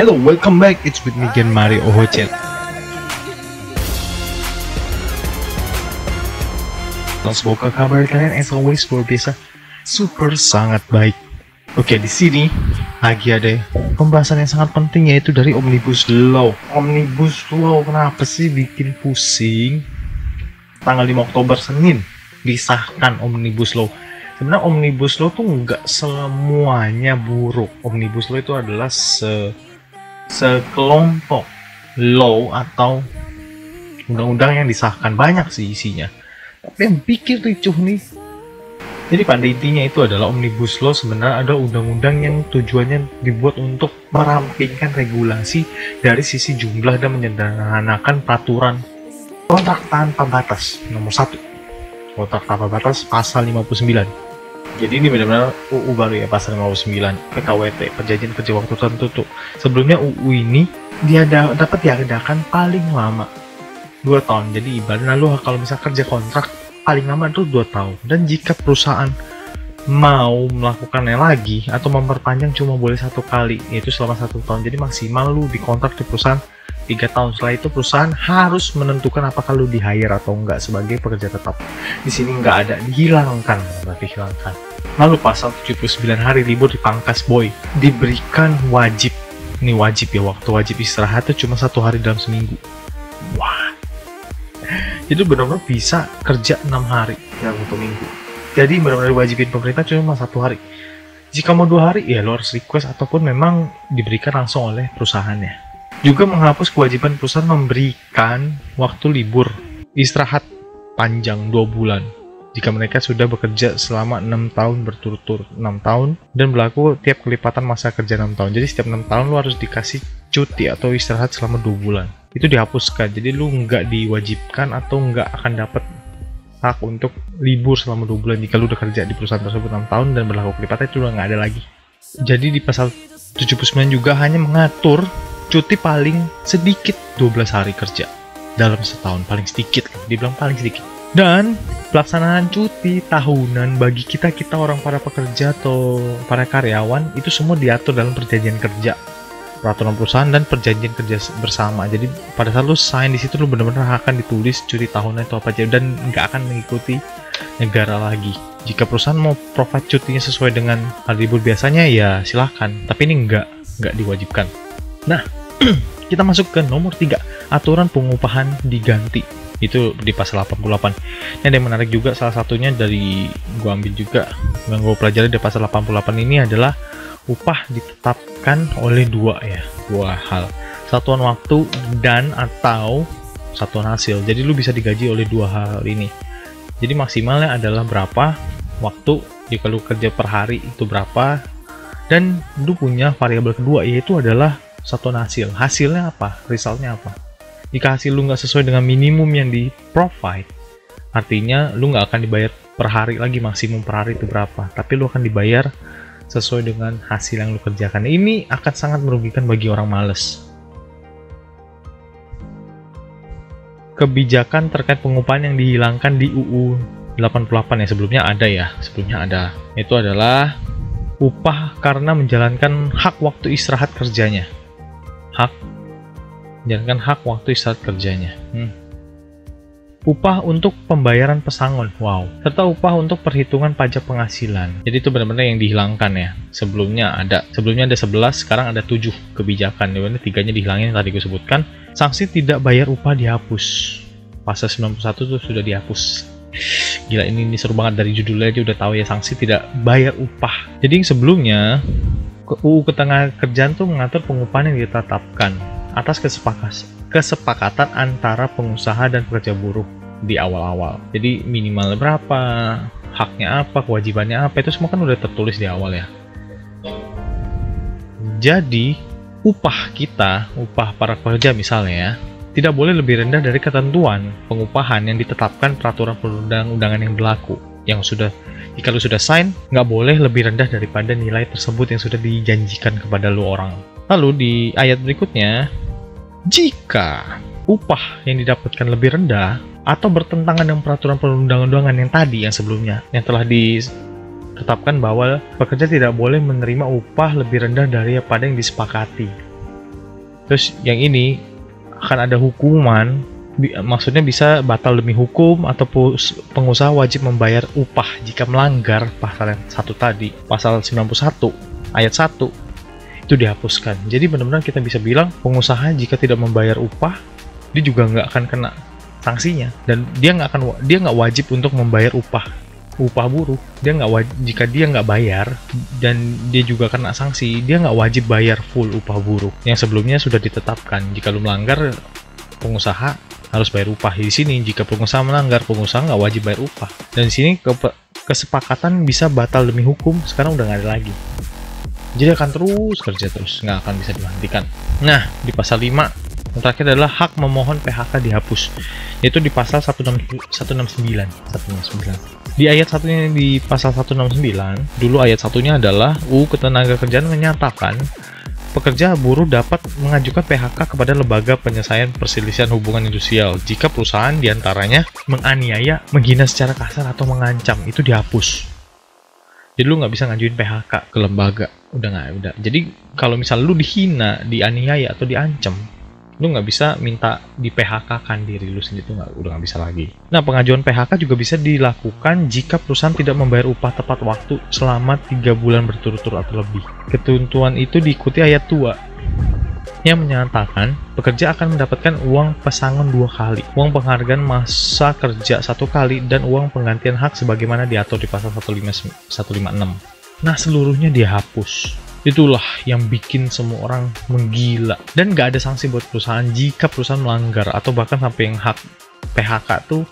Hello, welcome back. It's with me again, Mario Ohocen. Semoga kabar kalian as always luar biasa, super sangat baik. Oke, di sini lagi ada pembahasan yang sangat penting, yaitu dari Omnibus Law. Omnibus Law kenapa sih bikin pusing? Tanggal 5 Oktober Senin disahkan Omnibus Law. Sebenarnya Omnibus Law tuh nggak semuanya buruk. Omnibus Law itu adalah sekelompok law atau undang-undang yang disahkan, banyak sih isinya. Tapi yang bikin ricuh nih, jadi pada intinya itu adalah Omnibus Law sebenarnya ada undang-undang yang tujuannya dibuat untuk merampingkan regulasi dari sisi jumlah dan menyederhanakan peraturan kontrak tanpa batas. Nomor 1, kontrak tanpa batas pasal 59. Jadi ini benar-benar UU baru ya, pasal 59 PKWT, perjanjian kerja waktu tertentu. Sebelumnya UU ini dia dapat diadakan paling lama 2 tahun. Jadi ibaratnya lu kalau bisa kerja kontrak paling lama itu 2 tahun. Dan jika perusahaan mau melakukannya lagi atau memperpanjang cuma boleh 1 kali, yaitu selama 1 tahun. Jadi maksimal lu dikontrak di perusahaan 3 tahun. Setelah itu perusahaan harus menentukan apakah lu di-hire atau enggak sebagai pekerja tetap. Di sini enggak ada, dihilangkan, berarti hilangkan. Lalu pasal 79 hari libur dipangkas, boy. Diberikan wajib. Ini wajib ya, waktu wajib istirahat itu cuma 1 hari dalam seminggu. Wah. Jadi benar-benar bisa kerja 6 hari dalam 1 minggu. Jadi benar-benar wajibin pemerintah cuma 1 hari. Jika mau 2 hari, ya lo harus request ataupun memang diberikan langsung oleh perusahaannya. Juga menghapus kewajiban perusahaan memberikan waktu libur istirahat panjang 2 bulan jika mereka sudah bekerja selama 6 tahun berturut-turut, 6 tahun, dan berlaku tiap kelipatan masa kerja 6 tahun. Jadi setiap 6 tahun lu harus dikasih cuti atau istirahat selama 2 bulan. Itu dihapuskan, jadi lu nggak diwajibkan atau nggak akan dapat hak untuk libur selama 2 bulan jika lu udah kerja di perusahaan tersebut 6 tahun dan berlaku kelipatan, itu udah nggak ada lagi. Jadi di pasal 79 juga hanya mengatur cuti paling sedikit 12 hari kerja dalam setahun, paling sedikit, dibilang paling sedikit. Dan pelaksanaan cuti tahunan bagi kita orang para pekerja atau para karyawan itu semua diatur dalam perjanjian kerja, peraturan perusahaan dan perjanjian kerja bersama. Jadi pada saat lu sign di situ lu benar-benar akan ditulis cuti tahunan itu apa aja dan nggak akan mengikuti negara lagi. Jika perusahaan mau provide cutinya sesuai dengan hari libur biasanya ya silahkan, tapi ini nggak diwajibkan. Nah, kita masuk ke nomor 3, aturan pengupahan diganti. Itu di pasal 88. Ini ada yang menarik juga, salah satunya dari gua ambil juga yang gua pelajari di pasal 88 ini adalah upah ditetapkan oleh dua hal, satuan waktu dan atau satuan hasil. Jadi lu bisa digaji oleh 2 hal ini. Jadi maksimalnya adalah berapa waktu, jika lu kerja per hari itu berapa, dan lu punya variabel kedua yaitu adalah satuan hasil. Hasilnya apa? Resultnya apa? Jika hasil lu nggak sesuai dengan minimum yang di provide, artinya lu nggak akan dibayar per hari lagi, maksimum per hari itu berapa, tapi lu akan dibayar sesuai dengan hasil yang lu kerjakan. Ini akan sangat merugikan bagi orang males. Kebijakan terkait pengupahan yang dihilangkan di UU 88 ya, sebelumnya ada, itu adalah upah karena menjalankan hak waktu istirahat kerjanya. Menjalankan hak waktu istirahat kerjanya. Upah untuk pembayaran pesangon, serta upah untuk perhitungan pajak penghasilan. Jadi itu benar-benar yang dihilangkan ya. Sebelumnya ada 11, sekarang ada 7 kebijakan. Dimana 3-nya dihilangin tadi gue sebutkan. Sanksi tidak bayar upah dihapus. Pasal 91 itu sudah dihapus. Gila, ini seru banget, dari judulnya aja udah tahu ya, sanksi tidak bayar upah. Jadi sebelumnya UU Ketenagakerjaan tuh mengatur pengupahan yang ditetapkan atas kesepakatan antara pengusaha dan pekerja buruh di awal-awal. Jadi minimal berapa, haknya apa, kewajibannya apa, itu semua kan udah tertulis di awal ya. Jadi upah para pekerja misalnya ya, tidak boleh lebih rendah dari ketentuan pengupahan yang ditetapkan peraturan perundang-undangan yang berlaku. Jika lu sudah sign, nggak boleh lebih rendah daripada nilai tersebut yang sudah dijanjikan kepada lu orang. Lalu di ayat berikutnya, jika upah yang didapatkan lebih rendah atau bertentangan dengan peraturan perundang-undangan yang tadi, yang sebelumnya, yang telah ditetapkan bahwa pekerja tidak boleh menerima upah lebih rendah daripada yang disepakati. Terus yang ini akan ada hukuman, maksudnya bisa batal demi hukum atau pengusaha wajib membayar upah jika melanggar pasal yang satu tadi, pasal 91 ayat 1 itu dihapuskan. Jadi benar-benar kita bisa bilang pengusaha jika tidak membayar upah, dia juga nggak akan kena sanksinya, dan dia nggak wajib untuk membayar upah buruh. Jika dia nggak bayar dan dia juga kena sanksi, dia nggak wajib bayar full upah buruh yang sebelumnya sudah ditetapkan. Jika lu melanggar, pengusaha harus bayar upah. Di sini jika pengusaha melanggar, pengusaha nggak wajib bayar upah. Dan di sini kesepakatan bisa batal demi hukum sekarang udah nggak ada lagi. Jadi akan terus kerja terus, nggak akan bisa dihentikan. Nah, di pasal 5 yang terakhir adalah hak memohon PHK dihapus, yaitu di pasal 169. Di ayat satunya di pasal 169, dulu ayat satunya adalah UU Ketenagakerjaan menyatakan pekerja buruh dapat mengajukan PHK kepada lembaga penyelesaian perselisihan hubungan industrial jika perusahaan diantaranya menganiaya, menghina secara kasar atau mengancam. Itu dihapus. Jadi lu nggak bisa ngajuin PHK ke lembaga, udah. Jadi kalau misal lu dihina, dianiaya atau diancam, lu nggak bisa minta di PHK kan diri lu sendiri, tuh udah nggak bisa lagi. Nah, pengajuan PHK juga bisa dilakukan jika perusahaan tidak membayar upah tepat waktu selama 3 bulan berturut-turut atau lebih. Ketentuan itu diikuti ayat 2 yang menyatakan pekerja akan mendapatkan uang pesangon 2 kali, uang penghargaan masa kerja 1 kali, dan uang penggantian hak sebagaimana diatur di pasal 156. Nah, seluruhnya dihapus. Itulah yang bikin semua orang menggila. Dan nggak ada sanksi buat perusahaan jika perusahaan melanggar, atau bahkan sampai yang hak PHK tuh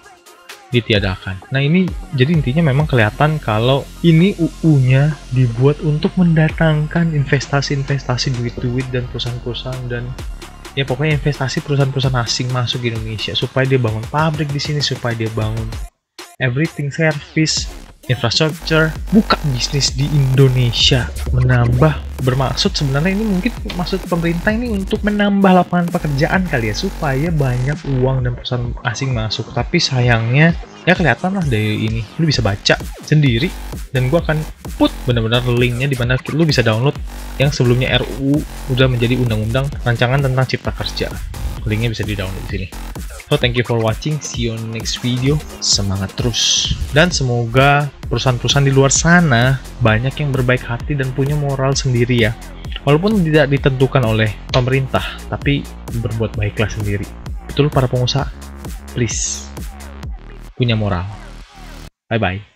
ditiadakan. Nah, ini jadi intinya memang kelihatan kalau ini UU-nya dibuat untuk mendatangkan investasi-investasi, duit-duit dan perusahaan-perusahaan, dan ya pokoknya investasi perusahaan-perusahaan asing masuk ke Indonesia supaya dia bangun pabrik di sini, supaya dia bangun everything, service, infrastructure, buka bisnis di Indonesia, bermaksud sebenarnya ini mungkin maksud pemerintah ini untuk menambah lapangan pekerjaan kali ya, supaya banyak uang dan perusahaan asing masuk. Tapi sayangnya ya kelihatan lah dari ini, lu bisa baca sendiri, dan gua akan put benar-benar linknya di mana lu bisa download yang sebelumnya RUU udah menjadi undang-undang rancangan tentang cipta kerja. Linknya bisa di download di sini. So thank you for watching, see you on next video. Semangat terus, dan semoga perusahaan-perusahaan di luar sana banyak yang berbaik hati dan punya moral sendiri ya, walaupun tidak ditentukan oleh pemerintah, tapi berbuat baiklah sendiri. Betul para pengusaha, please punya moral. Bye bye.